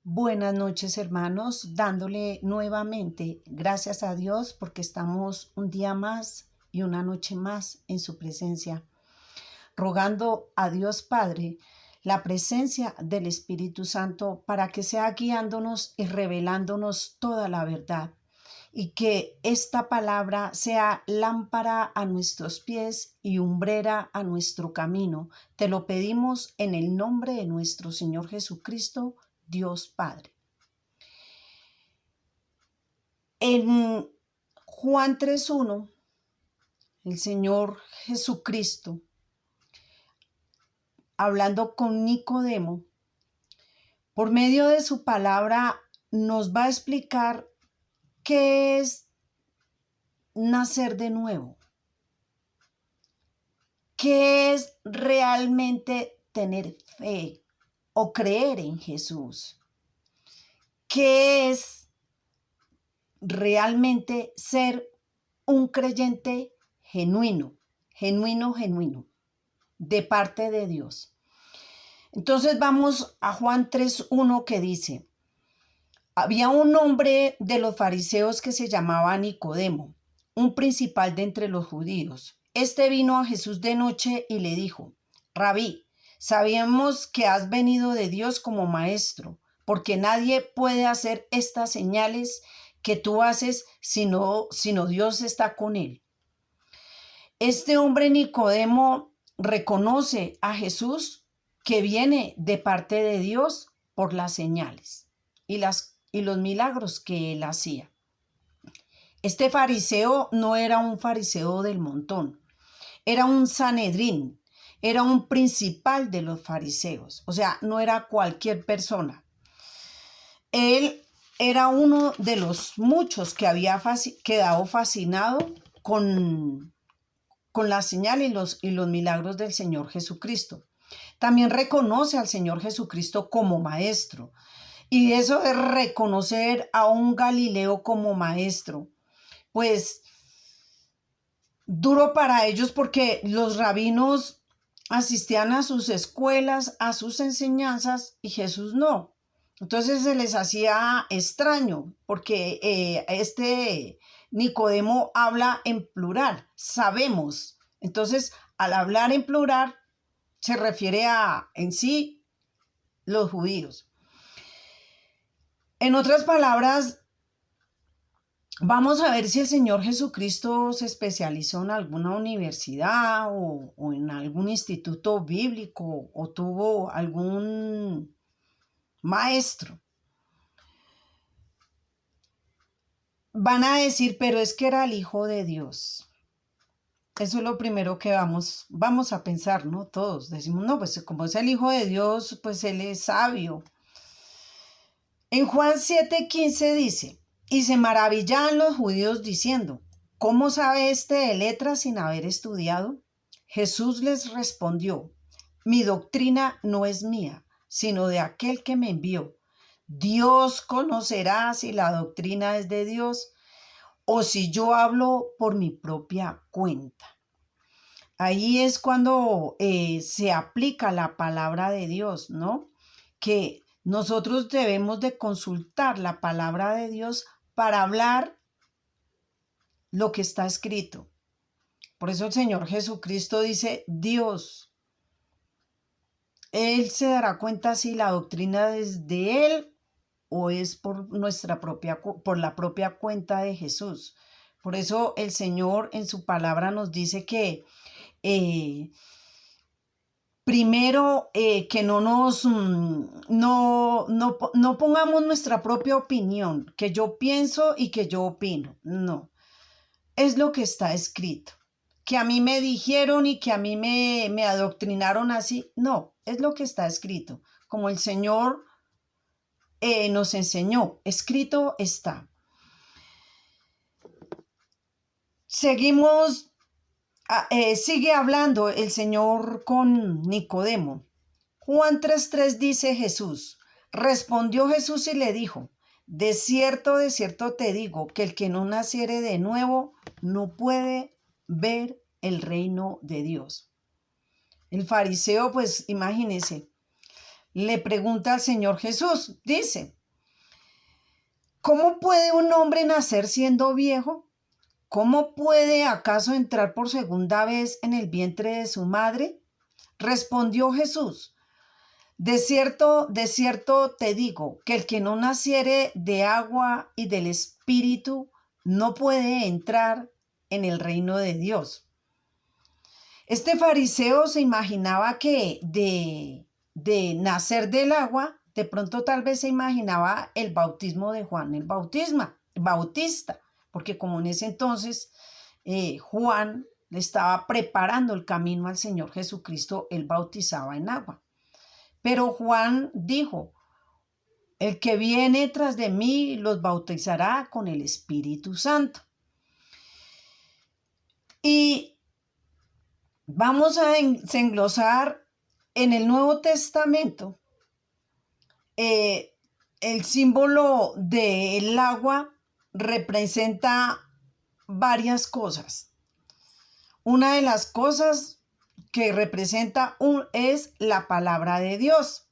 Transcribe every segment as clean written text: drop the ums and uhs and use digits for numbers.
Buenas noches, hermanos, dándole nuevamente gracias a Dios porque estamos un día más y una noche más en su presencia, rogando a Dios Padre la presencia del Espíritu Santo para que sea guiándonos y revelándonos toda la verdad y que esta palabra sea lámpara a nuestros pies y umbrera a nuestro camino. Te lo pedimos en el nombre de nuestro Señor Jesucristo, Dios Padre. En Juan 3:1, el Señor Jesucristo, hablando con Nicodemo, por medio de su palabra, nos va a explicar qué es nacer de nuevo, qué es realmente tener fe o creer en Jesús, qué es realmente ser un creyente genuino, de parte de Dios. Entonces vamos a Juan 3:1 que dice: había un hombre de los fariseos que se llamaba Nicodemo, un principal de entre los judíos. Este vino a Jesús de noche y le dijo: Rabí, sabemos que has venido de Dios como maestro, porque nadie puede hacer estas señales que tú haces sino Dios está con él. Este hombre Nicodemo reconoce a Jesús que viene de parte de Dios por las señales y los milagros que él hacía. Este fariseo no era un fariseo del montón, era un sanedrín, era un principal de los fariseos, o sea, no era cualquier persona. Él era uno de los muchos que había quedado fascinado con la señal y los milagros del Señor Jesucristo. También reconoce al Señor Jesucristo como maestro. Y eso es reconocer a un Galileo como maestro, pues duro para ellos porque los rabinos asistían a sus escuelas, a sus enseñanzas y Jesús no. Entonces se les hacía extraño porque este Nicodemo habla en plural, sabemos. Entonces, al hablar en plural, se refiere a en sí los judíos. En otras palabras, vamos a ver si el Señor Jesucristo se especializó en alguna universidad o en algún instituto bíblico o tuvo algún maestro. Van a decir, pero es que era el Hijo de Dios. Eso es lo primero que vamos a pensar, ¿no? Todos decimos, no, pues como es el Hijo de Dios, pues Él es sabio. En Juan 7:15 dice: y se maravillaban los judíos diciendo, ¿cómo sabe este de letras sin haber estudiado? Jesús les respondió: mi doctrina no es mía, sino de aquel que me envió. Dios conocerá si la doctrina es de Dios o si yo hablo por mi propia cuenta. Ahí es cuando se aplica la palabra de Dios, ¿no? Que nosotros debemos de consultar la palabra de Dios para hablar lo que está escrito. Por eso el Señor Jesucristo dice, Dios, Él se dará cuenta si la doctrina es de Él o es por la propia cuenta de Jesús. Por eso el Señor en su palabra nos dice que primero, que no pongamos nuestra propia opinión, que yo pienso y que yo opino. No, es lo que está escrito. Que a mí me dijeron y que a mí me adoctrinaron así. No, es lo que está escrito. Como el Señor nos enseñó, escrito está. Seguimos. Sigue hablando el Señor con Nicodemo. Juan 3:3 dice Jesús: respondió Jesús y le dijo: de cierto te digo, que el que no naciere de nuevo no puede ver el reino de Dios. El fariseo, pues imagínese, le pregunta al Señor Jesús, dice, ¿Cómo puede un hombre nacer siendo viejo? ¿Cómo puede acaso entrar por segunda vez en el vientre de su madre? Respondió Jesús: de cierto te digo, que el que no naciere de agua y del Espíritu no puede entrar en el reino de Dios. Este fariseo se imaginaba que de nacer del agua, de pronto tal vez se imaginaba el bautismo de Juan el Bautista, porque como en ese entonces Juan le estaba preparando el camino al Señor Jesucristo, él bautizaba en agua. Pero Juan dijo: el que viene tras de mí los bautizará con el Espíritu Santo. Y vamos a englosar en el Nuevo Testamento el símbolo del agua representa varias cosas. Una de las cosas que representa es la palabra de Dios.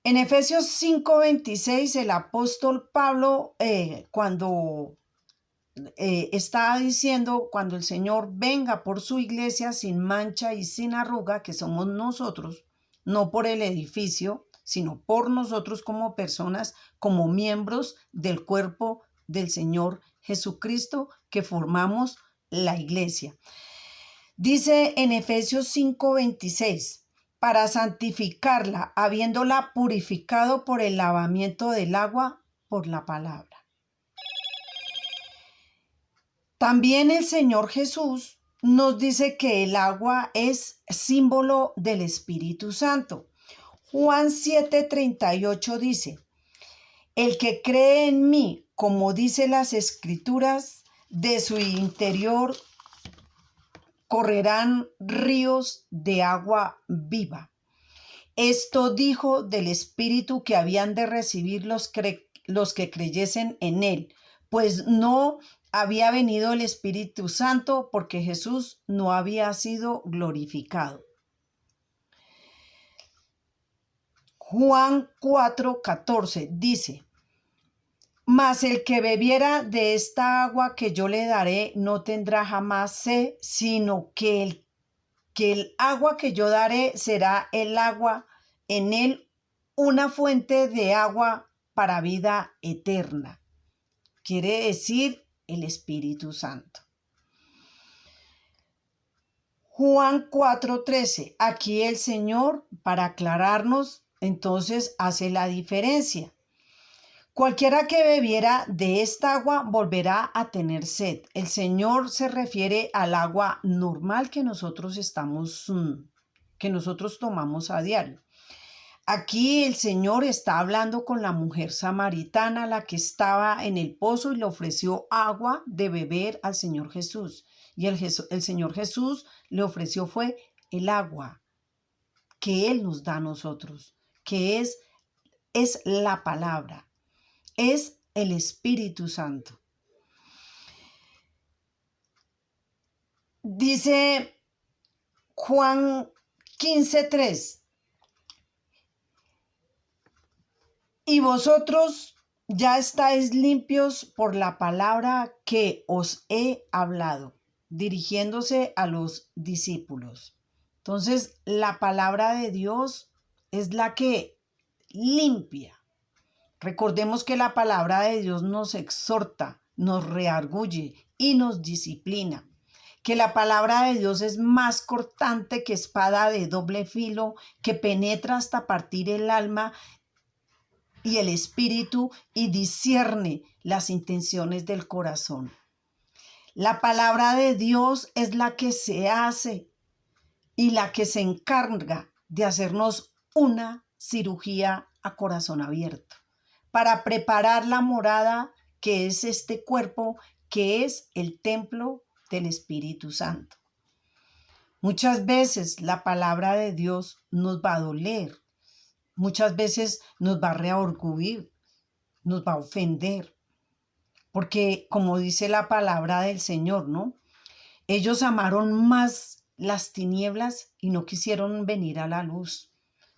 En Efesios 5:26, el apóstol Pablo, cuando está diciendo, cuando el Señor venga por su iglesia sin mancha y sin arruga, que somos nosotros, no por el edificio, sino por nosotros como personas, como miembros del cuerpo del Señor Jesucristo, que formamos la iglesia. Dice en Efesios 5:26, para santificarla, habiéndola purificado por el lavamiento del agua por la palabra. También el Señor Jesús nos dice que el agua es símbolo del Espíritu Santo. Juan 7:38 dice: el que cree en mí, como dice las Escrituras, de su interior correrán ríos de agua viva. Esto dijo del Espíritu que habían de recibir los que creyesen en él, pues no había venido el Espíritu Santo porque Jesús no había sido glorificado. Juan 4:14 dice: mas el que bebiera de esta agua que yo le daré no tendrá jamás sed, sino que el agua que yo daré será el agua en él, una fuente de agua para vida eterna. Quiere decir el Espíritu Santo. Juan 4:13. Aquí el Señor, para aclararnos, entonces hace la diferencia. Cualquiera que bebiera de esta agua volverá a tener sed. El Señor se refiere al agua normal que nosotros tomamos a diario. Aquí el Señor está hablando con la mujer samaritana, la que estaba en el pozo y le ofreció agua de beber al Señor Jesús. Y el Señor Jesús le ofreció fue el agua que Él nos da a nosotros, que es la palabra. Es el Espíritu Santo. Dice Juan 15:3, y vosotros ya estáis limpios por la palabra que os he hablado, dirigiéndose a los discípulos. Entonces, la palabra de Dios es la que limpia. Recordemos que la palabra de Dios nos exhorta, nos redarguye y nos disciplina. Que la palabra de Dios es más cortante que espada de doble filo, que penetra hasta partir el alma y el espíritu y discierne las intenciones del corazón. La palabra de Dios es la que se hace y la que se encarga de hacernos una cirugía a corazón abierto, para preparar la morada que es este cuerpo, que es el templo del Espíritu Santo. Muchas veces la palabra de Dios nos va a doler, muchas veces nos va a reorgullir, nos va a ofender, porque como dice la palabra del Señor, ¿no? Ellos amaron más las tinieblas y no quisieron venir a la luz,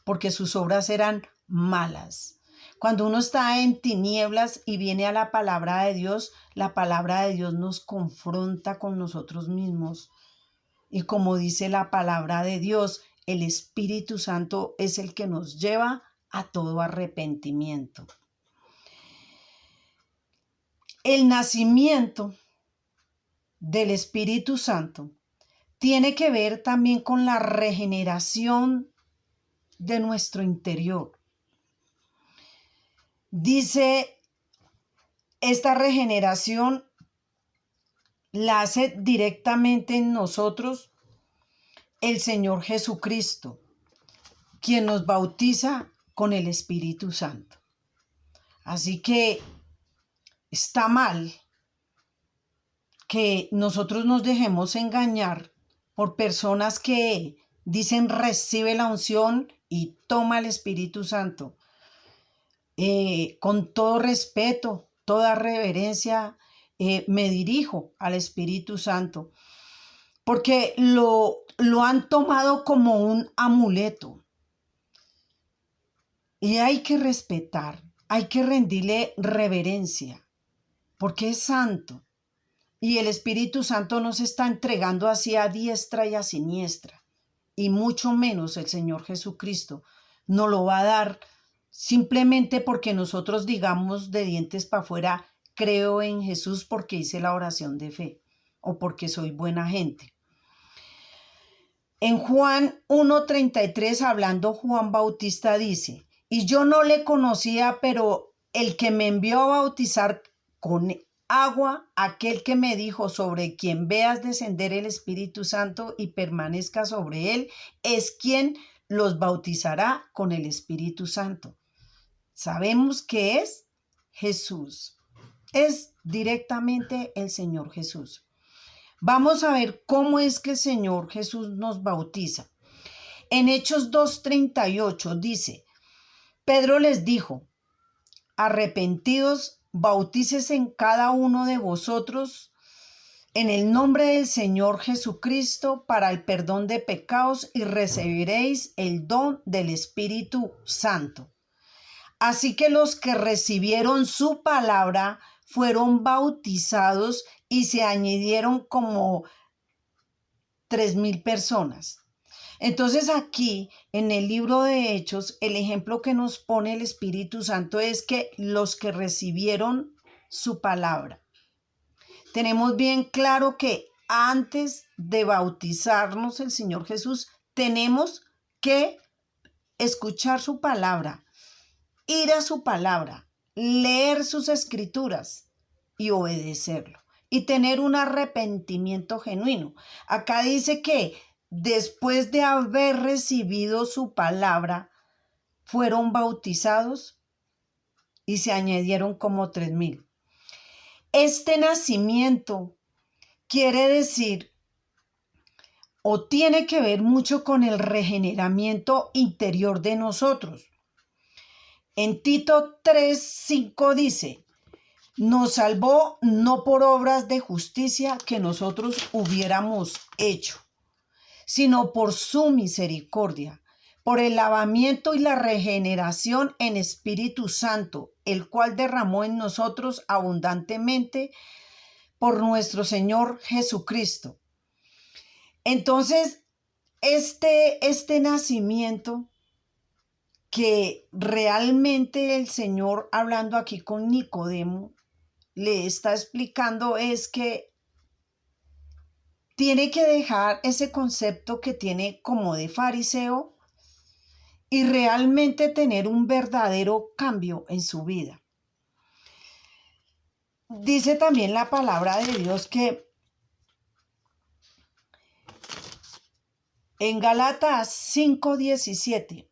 porque sus obras eran malas. Cuando uno está en tinieblas y viene a la palabra de Dios nos confronta con nosotros mismos. Y como dice la palabra de Dios, el Espíritu Santo es el que nos lleva a todo arrepentimiento. El nacimiento del Espíritu Santo tiene que ver también con la regeneración de nuestro interior. Dice, esta regeneración la hace directamente en nosotros el Señor Jesucristo, quien nos bautiza con el Espíritu Santo. Así que está mal que nosotros nos dejemos engañar por personas que dicen recibe la unción y toma el Espíritu Santo. Con todo respeto, toda reverencia, me dirijo al Espíritu Santo, porque lo han tomado como un amuleto. Y hay que respetar, hay que rendirle reverencia, porque es santo. Y el Espíritu Santo no se está entregando así a diestra y a siniestra. Y mucho menos el Señor Jesucristo nos lo va a dar simplemente porque nosotros digamos de dientes para afuera, creo en Jesús porque hice la oración de fe o porque soy buena gente. En Juan 1:33, hablando Juan Bautista, dice, y yo no le conocía, pero el que me envió a bautizar con agua, aquel que me dijo, sobre quien veas descender el Espíritu Santo y permanezca sobre él, es quien los bautizará con el Espíritu Santo. Sabemos que es Jesús, es directamente el Señor Jesús. Vamos a ver cómo es que el Señor Jesús nos bautiza. En Hechos 2:38 dice, Pedro les dijo, arrepentidos, bautícese en cada uno de vosotros en el nombre del Señor Jesucristo para el perdón de pecados y recibiréis el don del Espíritu Santo. Así que los que recibieron su palabra fueron bautizados y se añadieron como 3,000 personas. Entonces aquí en el libro de Hechos, el ejemplo que nos pone el Espíritu Santo es que los que recibieron su palabra. Tenemos bien claro que antes de bautizarnos el Señor Jesús, tenemos que escuchar su palabra, ir a su palabra, leer sus escrituras y obedecerlo y tener un arrepentimiento genuino. Acá dice que después de haber recibido su palabra, fueron bautizados y se añadieron como 3,000. Este nacimiento quiere decir o tiene que ver mucho con el regeneramiento interior de nosotros. En Tito 3:5 dice, nos salvó no por obras de justicia que nosotros hubiéramos hecho, sino por su misericordia, por el lavamiento y la regeneración en Espíritu Santo, el cual derramó en nosotros abundantemente por nuestro Señor Jesucristo. Entonces, este nacimiento que realmente el Señor, hablando aquí con Nicodemo, le está explicando es que tiene que dejar ese concepto que tiene como de fariseo y realmente tener un verdadero cambio en su vida. Dice también la palabra de Dios que en Gálatas 5:17,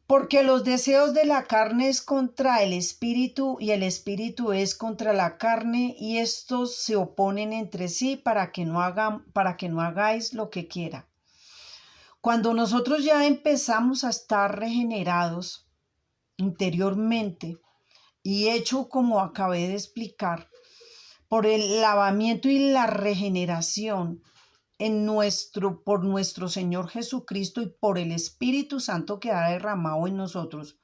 porque los deseos de la carne es contra el espíritu y el espíritu es contra la carne y estos se oponen entre sí para que no hagáis lo que quiera. Cuando nosotros ya empezamos a estar regenerados interiormente y hecho como acabé de explicar, por el lavamiento y la regeneración por nuestro Señor Jesucristo y por el Espíritu Santo que ha derramado en nosotros,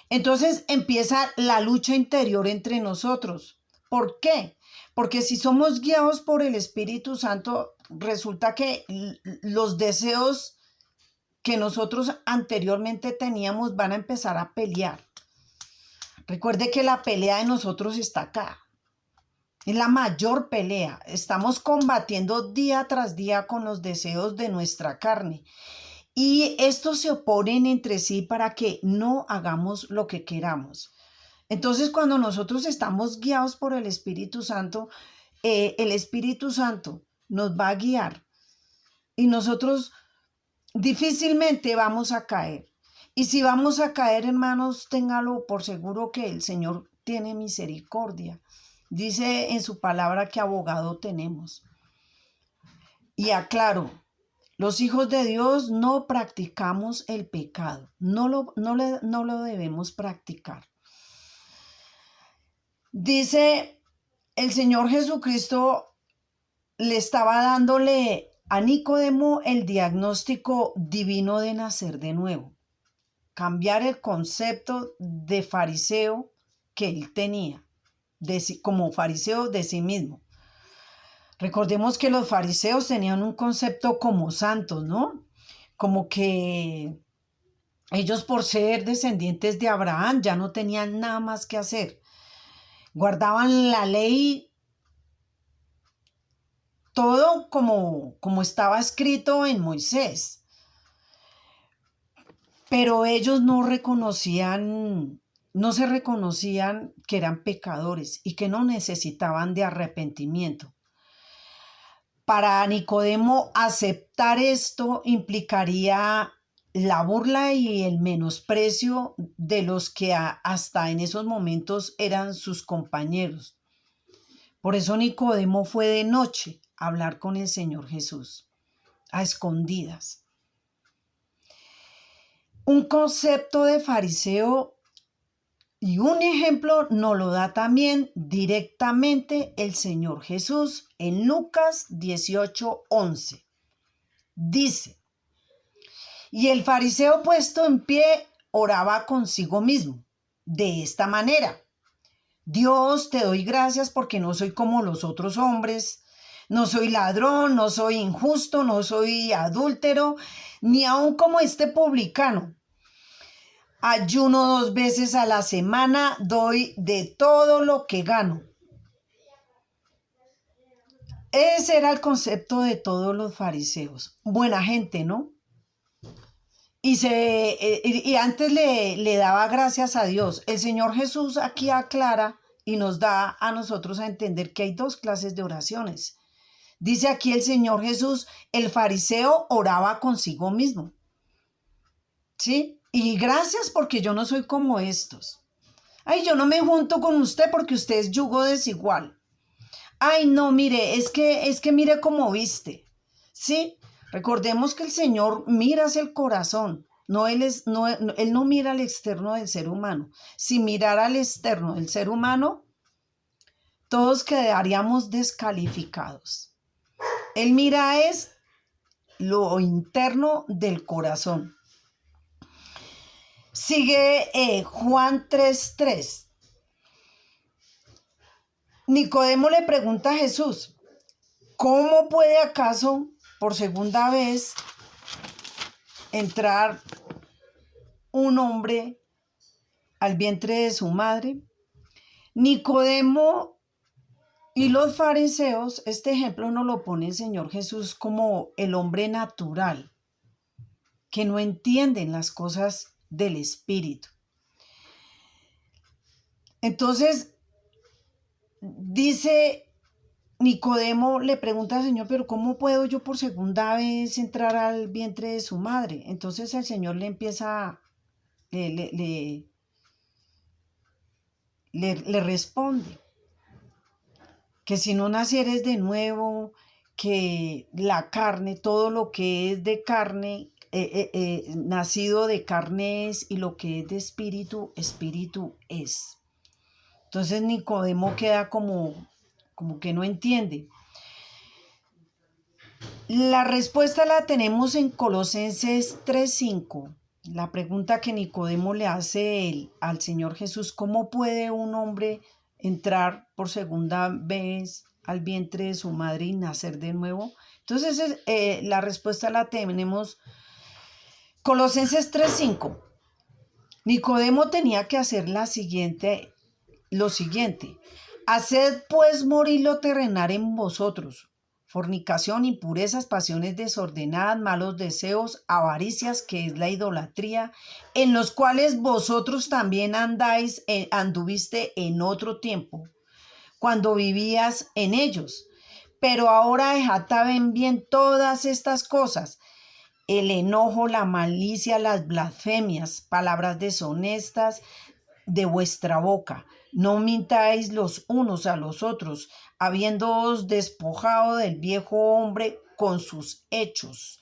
Entonces empieza la lucha interior entre nosotros. ¿Por qué? Porque si somos guiados por el Espíritu Santo, resulta que los deseos que nosotros anteriormente teníamos van a empezar a pelear. Recuerde que la pelea de nosotros está acá. Es la mayor pelea. Estamos combatiendo día tras día con los deseos de nuestra carne. Y estos se oponen entre sí para que no hagamos lo que queramos. Entonces, cuando nosotros estamos guiados por el Espíritu Santo nos va a guiar y nosotros difícilmente vamos a caer. Y si vamos a caer, hermanos, téngalo por seguro que el Señor tiene misericordia. Dice en su palabra que abogado tenemos. Y aclaro, los hijos de Dios no practicamos el pecado, no lo debemos practicar. Dice el Señor Jesucristo, le estaba dándole a Nicodemo el diagnóstico divino de nacer de nuevo, cambiar el concepto de fariseo que él tenía, como fariseo de sí mismo. Recordemos que los fariseos tenían un concepto como santos, ¿no? Como que ellos, por ser descendientes de Abraham, ya no tenían nada más que hacer. Guardaban la ley, todo como estaba escrito en Moisés. Pero ellos no se reconocían que eran pecadores y que no necesitaban de arrepentimiento. Para Nicodemo, aceptar esto implicaría la burla y el menosprecio de los que hasta en esos momentos eran sus compañeros. Por eso Nicodemo fue de noche a hablar con el Señor Jesús, a escondidas. Un concepto de fariseo y un ejemplo nos lo da también directamente el Señor Jesús en Lucas 18:11. Dice: y el fariseo puesto en pie oraba consigo mismo, de esta manera: Dios, te doy gracias porque no soy como los otros hombres, no soy ladrón, no soy injusto, no soy adúltero, ni aun como este publicano. Ayuno 2 veces a la semana, doy de todo lo que gano. Ese era el concepto de todos los fariseos. Buena gente, ¿no? Y antes le daba gracias a Dios. El Señor Jesús aquí aclara y nos da a nosotros a entender que hay dos clases de oraciones. Dice aquí el Señor Jesús, el fariseo oraba consigo mismo. ¿Sí? Y gracias porque yo no soy como estos. Ay, yo no me junto con usted porque usted es yugo desigual. Ay, no, mire, es que mire cómo viste. ¿Sí? Recordemos que el Señor mira hacia el corazón. Él no mira al externo del ser humano. Si mirara al externo del ser humano, todos quedaríamos descalificados. Él mira es lo interno del corazón. Sigue Juan 3:3. Nicodemo le pregunta a Jesús: ¿cómo puede acaso por segunda vez entrar un hombre al vientre de su madre? Nicodemo y los fariseos, este ejemplo nos lo pone el Señor Jesús como el hombre natural, que no entienden las cosas del Espíritu. Entonces, dice Nicodemo, le pregunta al Señor: pero ¿cómo puedo yo por segunda vez entrar al vientre de su madre? Entonces el Señor le empieza, le responde que si no nacieres de nuevo, que la carne, todo lo que es de carne, nacido de carne es, y lo que es de espíritu, espíritu es. Entonces Nicodemo queda como que no entiende. La respuesta la tenemos en Colosenses 3:5. La pregunta que Nicodemo le hace al Señor Jesús: ¿cómo puede un hombre entrar por segunda vez al vientre de su madre y nacer de nuevo? Entonces, la respuesta la tenemos Colosenses 3:5. Nicodemo tenía que hacer lo siguiente: haced pues morir lo terrenal en vosotros: fornicación, impurezas, pasiones desordenadas, malos deseos, avaricias, que es la idolatría, en los cuales vosotros también anduviste en otro tiempo, cuando vivías en ellos. Pero ahora dejad bien todas estas cosas: el enojo, la malicia, las blasfemias, palabras deshonestas de vuestra boca. No mintáis los unos a los otros, habiéndoos despojado del viejo hombre con sus hechos,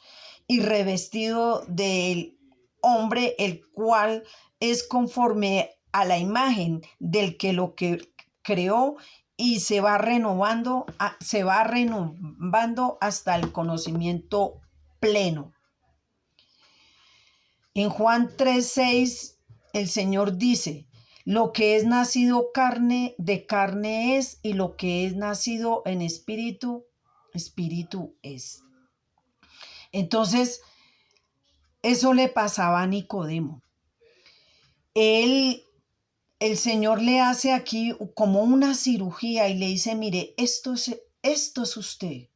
y revestido del hombre, el cual es conforme a la imagen del que lo creó, y se va renovando hasta el conocimiento pleno. En Juan 3:6 el Señor dice: lo que es nacido de carne es, y lo que es nacido en espíritu, espíritu es. Entonces, eso le pasaba a Nicodemo. El Señor le hace aquí como una cirugía y le dice: mire, esto es usted.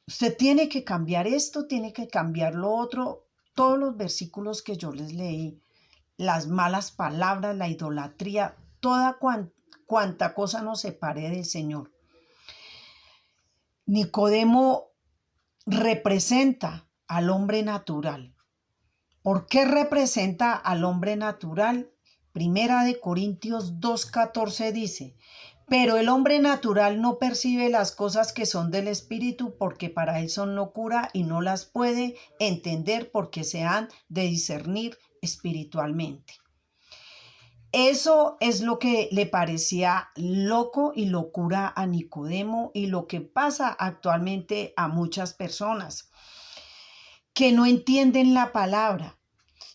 Usted tiene que cambiar esto, tiene que cambiar lo otro. Todos los versículos que yo les leí, las malas palabras, la idolatría, toda cuanta cosa nos separe del Señor. Nicodemo representa al hombre natural. ¿Por qué representa al hombre natural? Primera de Corintios 2:14 dice: pero el hombre natural no percibe las cosas que son del Espíritu, porque para él son locura, y no las puede entender, porque se han de discernir espiritualmente. Eso es lo que le parecía loco y locura a Nicodemo, y lo que pasa actualmente a muchas personas que no entienden la palabra.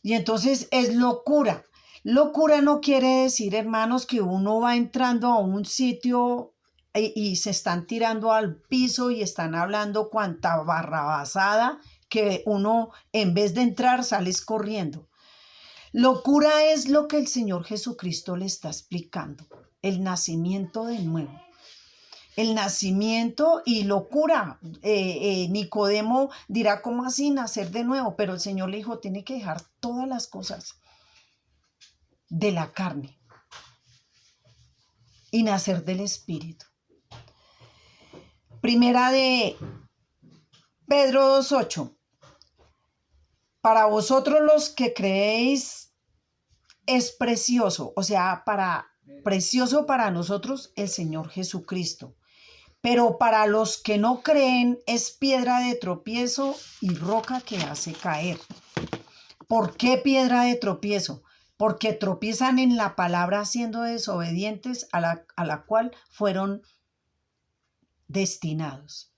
Y entonces es locura. Locura no quiere decir, hermanos, que uno va entrando a un sitio y se están tirando al piso y están hablando cuanta barrabasada, que uno, en vez de entrar, sales corriendo. Locura es lo que el Señor Jesucristo le está explicando: el nacimiento de nuevo. El nacimiento y locura. Nicodemo dirá: ¿cómo así nacer de nuevo? Pero el Señor le dijo: tiene que dejar todas las cosas de la carne y nacer del Espíritu. Primera de Pedro 2:8. Para vosotros los que creéis es precioso, o sea, precioso para nosotros el Señor Jesucristo. Pero para los que no creen es piedra de tropiezo y roca que hace caer. ¿Por qué piedra de tropiezo? Porque tropiezan en la palabra, siendo desobedientes a la cual fueron destinados.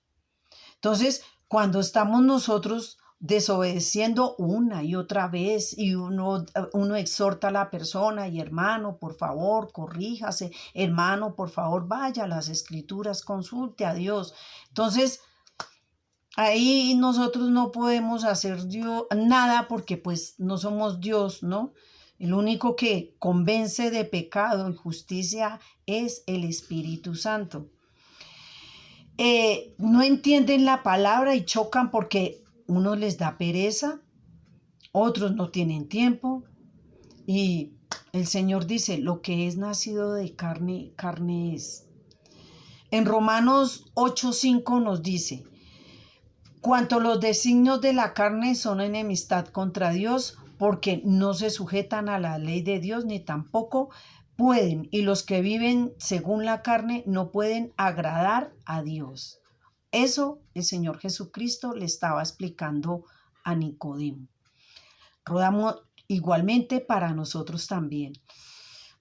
Entonces, cuando estamos nosotros desobedeciendo una y otra vez, y uno exhorta a la persona: y hermano, por favor, corríjase, hermano, por favor, vaya a las Escrituras, consulte a Dios. Entonces, ahí nosotros no podemos hacer nada, porque pues no somos Dios, ¿no? El único que convence de pecado y justicia es el Espíritu Santo. No entienden la palabra y chocan porque unos les da pereza, otros no tienen tiempo, y el Señor dice: lo que es nacido de carne, carne es. En Romanos 8:5 nos dice: cuanto los designios de la carne son enemistad contra Dios, porque no se sujetan a la ley de Dios, ni tampoco pueden, y los que viven según la carne no pueden agradar a Dios. Eso el Señor Jesucristo le estaba explicando a Nicodemo. Rodamos igualmente para nosotros también.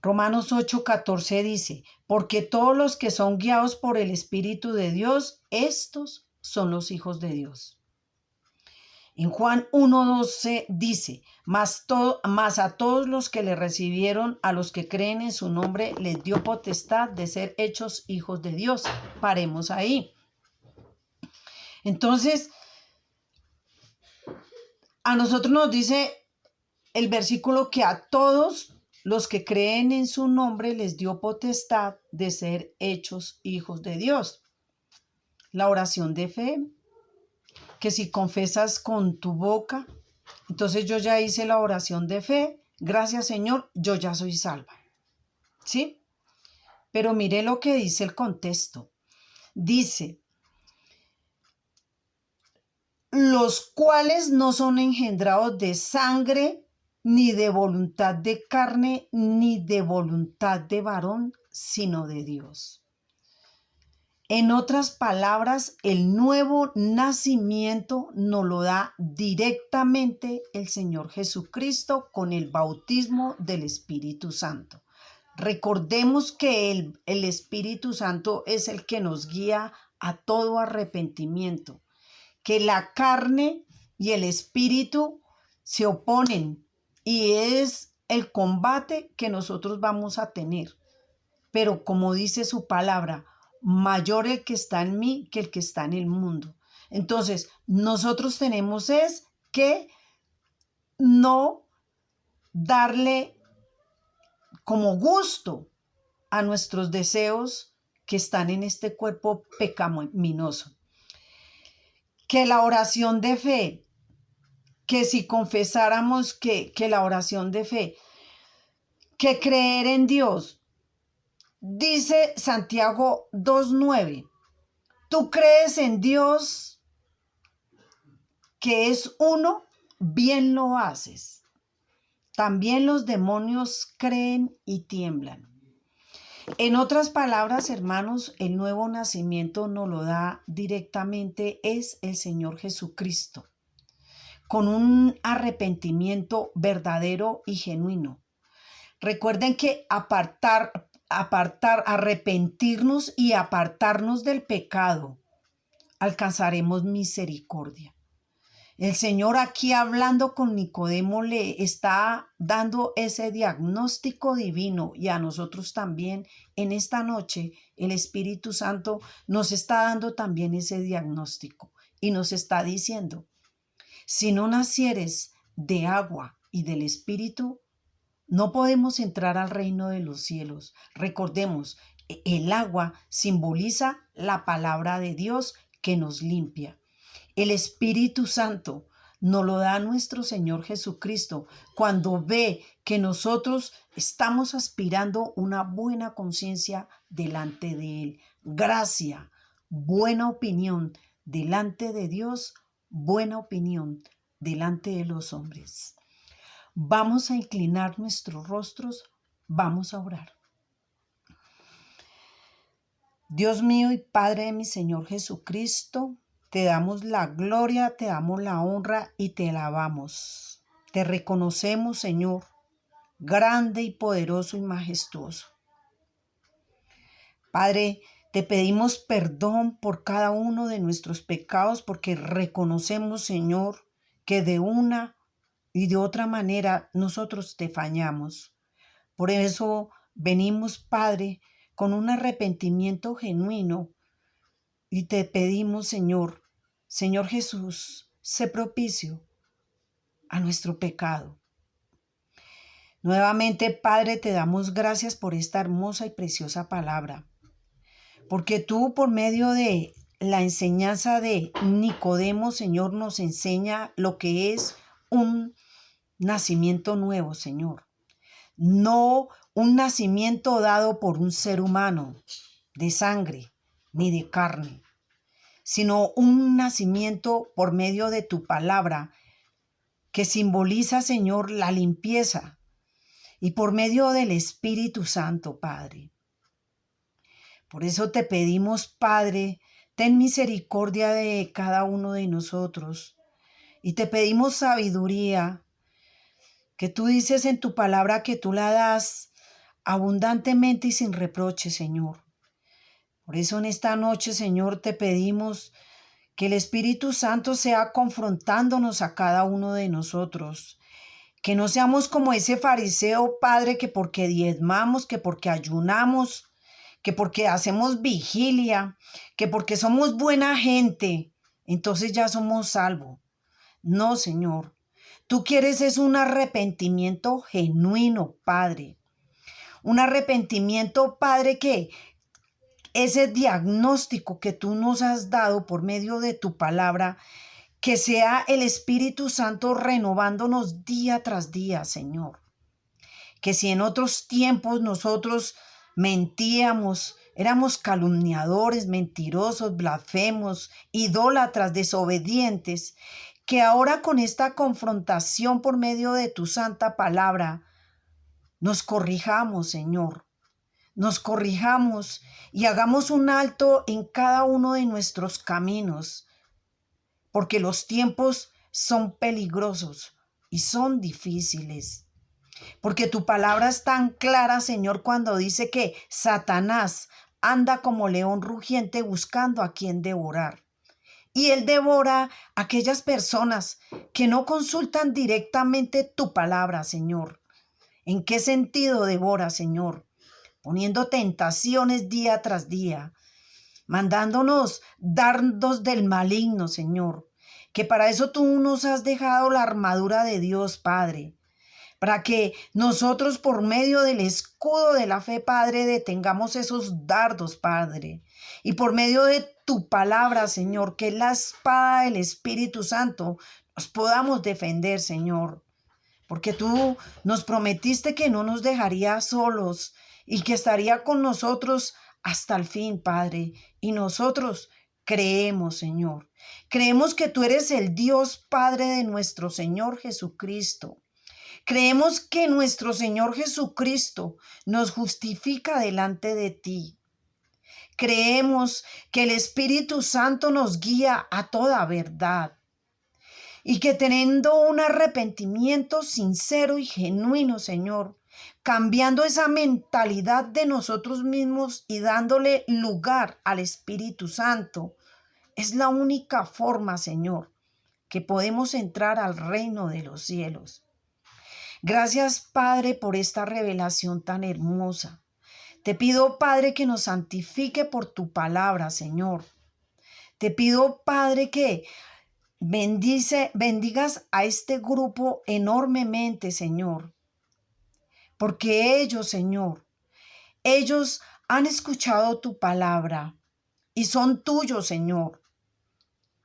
Romanos 8:14 dice: porque todos los que son guiados por el Espíritu de Dios, estos son los hijos de Dios. En Juan 1:12 dice, mas a todos los que le recibieron, a los que creen en su nombre, les dio potestad de ser hechos hijos de Dios. Paremos ahí. Entonces, a nosotros nos dice el versículo que a todos los que creen en su nombre les dio potestad de ser hechos hijos de Dios. La oración de fe, que si confesas con tu boca, entonces yo ya hice la oración de fe, gracias Señor, yo ya soy salva. ¿Sí? Pero mire lo que dice el contexto. Dice, los cuales no son engendrados de sangre, ni de voluntad de carne, ni de voluntad de varón, sino de Dios. En otras palabras, el nuevo nacimiento nos lo da directamente el Señor Jesucristo con el bautismo del Espíritu Santo. Recordemos que el Espíritu Santo es el que nos guía a todo arrepentimiento, que la carne y el Espíritu se oponen y es el combate que nosotros vamos a tener. Pero como dice su palabra, mayor el que está en mí que el que está en el mundo. Entonces, nosotros tenemos es que no darle como gusto a nuestros deseos que están en este cuerpo pecaminoso. Que la oración de fe, que si confesáramos que la oración de fe, que creer en Dios, dice Santiago 2:9, tú crees en Dios que es uno, bien lo haces. También los demonios creen y tiemblan. En otras palabras, hermanos, el nuevo nacimiento nos lo da directamente es el Señor Jesucristo, con un arrepentimiento verdadero y genuino. Recuerden que arrepentirnos y apartarnos del pecado, alcanzaremos misericordia. El Señor aquí hablando con Nicodemo le está dando ese diagnóstico divino y a nosotros también en esta noche el Espíritu Santo nos está dando también ese diagnóstico y nos está diciendo, si no nacieres de agua y del Espíritu, no podemos entrar al reino de los cielos. Recordemos, el agua simboliza la palabra de Dios que nos limpia. El Espíritu Santo nos lo da nuestro Señor Jesucristo cuando ve que nosotros estamos aspirando una buena conciencia delante de Él. Gracia, buena opinión delante de Dios, buena opinión delante de los hombres. Vamos a inclinar nuestros rostros, vamos a orar. Dios mío y Padre de mi Señor Jesucristo, te damos la gloria, te damos la honra y te alabamos. Te reconocemos, Señor, grande y poderoso y majestuoso. Padre, te pedimos perdón por cada uno de nuestros pecados porque reconocemos, Señor, que de una y de otra manera nosotros te fallamos. Por eso venimos, Padre, con un arrepentimiento genuino y te pedimos, Señor Jesús, sé propicio a nuestro pecado. Nuevamente, Padre, te damos gracias por esta hermosa y preciosa palabra, porque tú por medio de la enseñanza de Nicodemo, Señor, nos enseña lo que es un nacimiento nuevo, Señor. No un nacimiento dado por un ser humano, de sangre ni de carne, sino un nacimiento por medio de tu palabra, que simboliza, Señor, la limpieza, y por medio del Espíritu Santo, Padre. Por eso te pedimos, Padre, ten misericordia de cada uno de nosotros, y te pedimos sabiduría, que tú dices en tu palabra que tú la das abundantemente y sin reproche, Señor. Por eso en esta noche, Señor, te pedimos Que el Espíritu Santo sea confrontándonos a cada uno de nosotros. Que no seamos como ese fariseo, Padre, que porque diezmamos, que porque ayunamos, que porque hacemos vigilia, que porque somos buena gente, entonces ya somos salvos. No, Señor. Tú quieres es un arrepentimiento genuino, Padre. Un arrepentimiento, Padre, que ese diagnóstico que tú nos has dado por medio de tu palabra, que sea el Espíritu Santo renovándonos día tras día, Señor. Que si en otros tiempos nosotros mentíamos, éramos calumniadores, mentirosos, blasfemos, idólatras, desobedientes, que ahora con esta confrontación por medio de tu santa palabra, nos corrijamos, Señor. Nos corrijamos y hagamos un alto en cada uno de nuestros caminos, porque los tiempos son peligrosos y son difíciles. Porque tu palabra es tan clara, Señor, cuando dice que Satanás anda como león rugiente buscando a quien devorar. Y él devora a aquellas personas que no consultan directamente tu palabra, Señor. ¿En qué sentido devora, Señor? Poniendo tentaciones día tras día, mandándonos dardos del maligno, Señor, que para eso tú nos has dejado la armadura de Dios, Padre, para que nosotros por medio del escudo de la fe, Padre, detengamos esos dardos, Padre, y por medio de tu palabra, Señor, que es la espada del Espíritu Santo, nos podamos defender, Señor. Porque tú nos prometiste que no nos dejarías solos y que estaría con nosotros hasta el fin, Padre. Y nosotros creemos, Señor. Creemos que tú eres el Dios Padre de nuestro Señor Jesucristo. Creemos que nuestro Señor Jesucristo nos justifica delante de ti. Creemos que el Espíritu Santo nos guía a toda verdad. Y que teniendo un arrepentimiento sincero y genuino, Señor, cambiando esa mentalidad de nosotros mismos y dándole lugar al Espíritu Santo, es la única forma, Señor, que podemos entrar al reino de los cielos. Gracias, Padre, por esta revelación tan hermosa. Te pido, Padre, que nos santifique por tu palabra, Señor. Te pido, Padre, que bendigas a este grupo enormemente, Señor, porque ellos, Señor, ellos han escuchado tu palabra y son tuyos, Señor.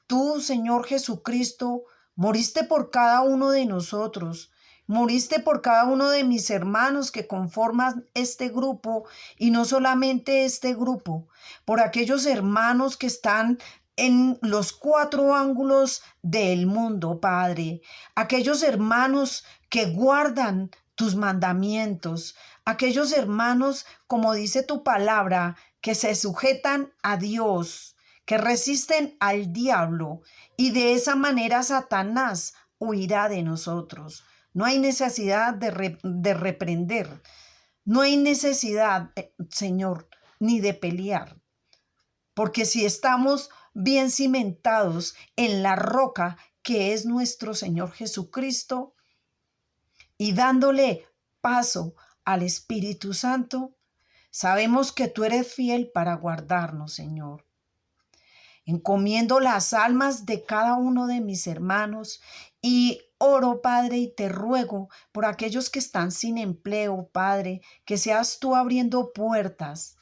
Tú, Señor Jesucristo, moriste por cada uno de nosotros, moriste por cada uno de mis hermanos que conforman este grupo y no solamente este grupo, por aquellos hermanos que están en los cuatro ángulos del mundo, Padre, aquellos hermanos que guardan tus mandamientos, aquellos hermanos, como dice tu palabra, que se sujetan a Dios, que resisten al diablo, y de esa manera Satanás huirá de nosotros. No hay necesidad de reprender, no hay necesidad, Señor, ni de pelear, porque si estamos bien cimentados en la roca que es nuestro Señor Jesucristo y dándole paso al Espíritu Santo, sabemos que tú eres fiel para guardarnos, Señor. Encomiendo las almas de cada uno de mis hermanos y oro, Padre, y te ruego por aquellos que están sin empleo, Padre, que seas tú abriendo puertas.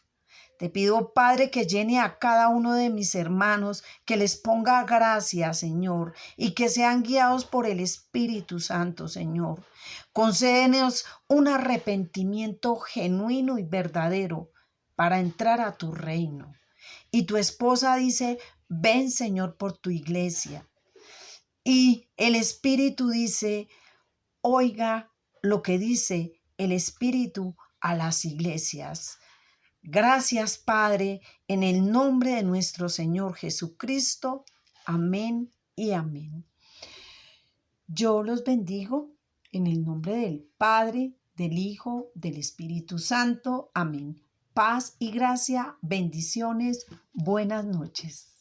Te pido, Padre, que llene a cada uno de mis hermanos, que les ponga gracia, Señor, y que sean guiados por el Espíritu Santo, Señor. Concédenos un arrepentimiento genuino y verdadero para entrar a tu reino. Y tu esposa dice, ven, Señor, por tu iglesia. Y el Espíritu dice, oiga lo que dice el Espíritu a las iglesias. Gracias, Padre, en el nombre de nuestro Señor Jesucristo. Amén y amén. Yo los bendigo en el nombre del Padre, del Hijo, del Espíritu Santo. Amén. Paz y gracia, bendiciones, buenas noches.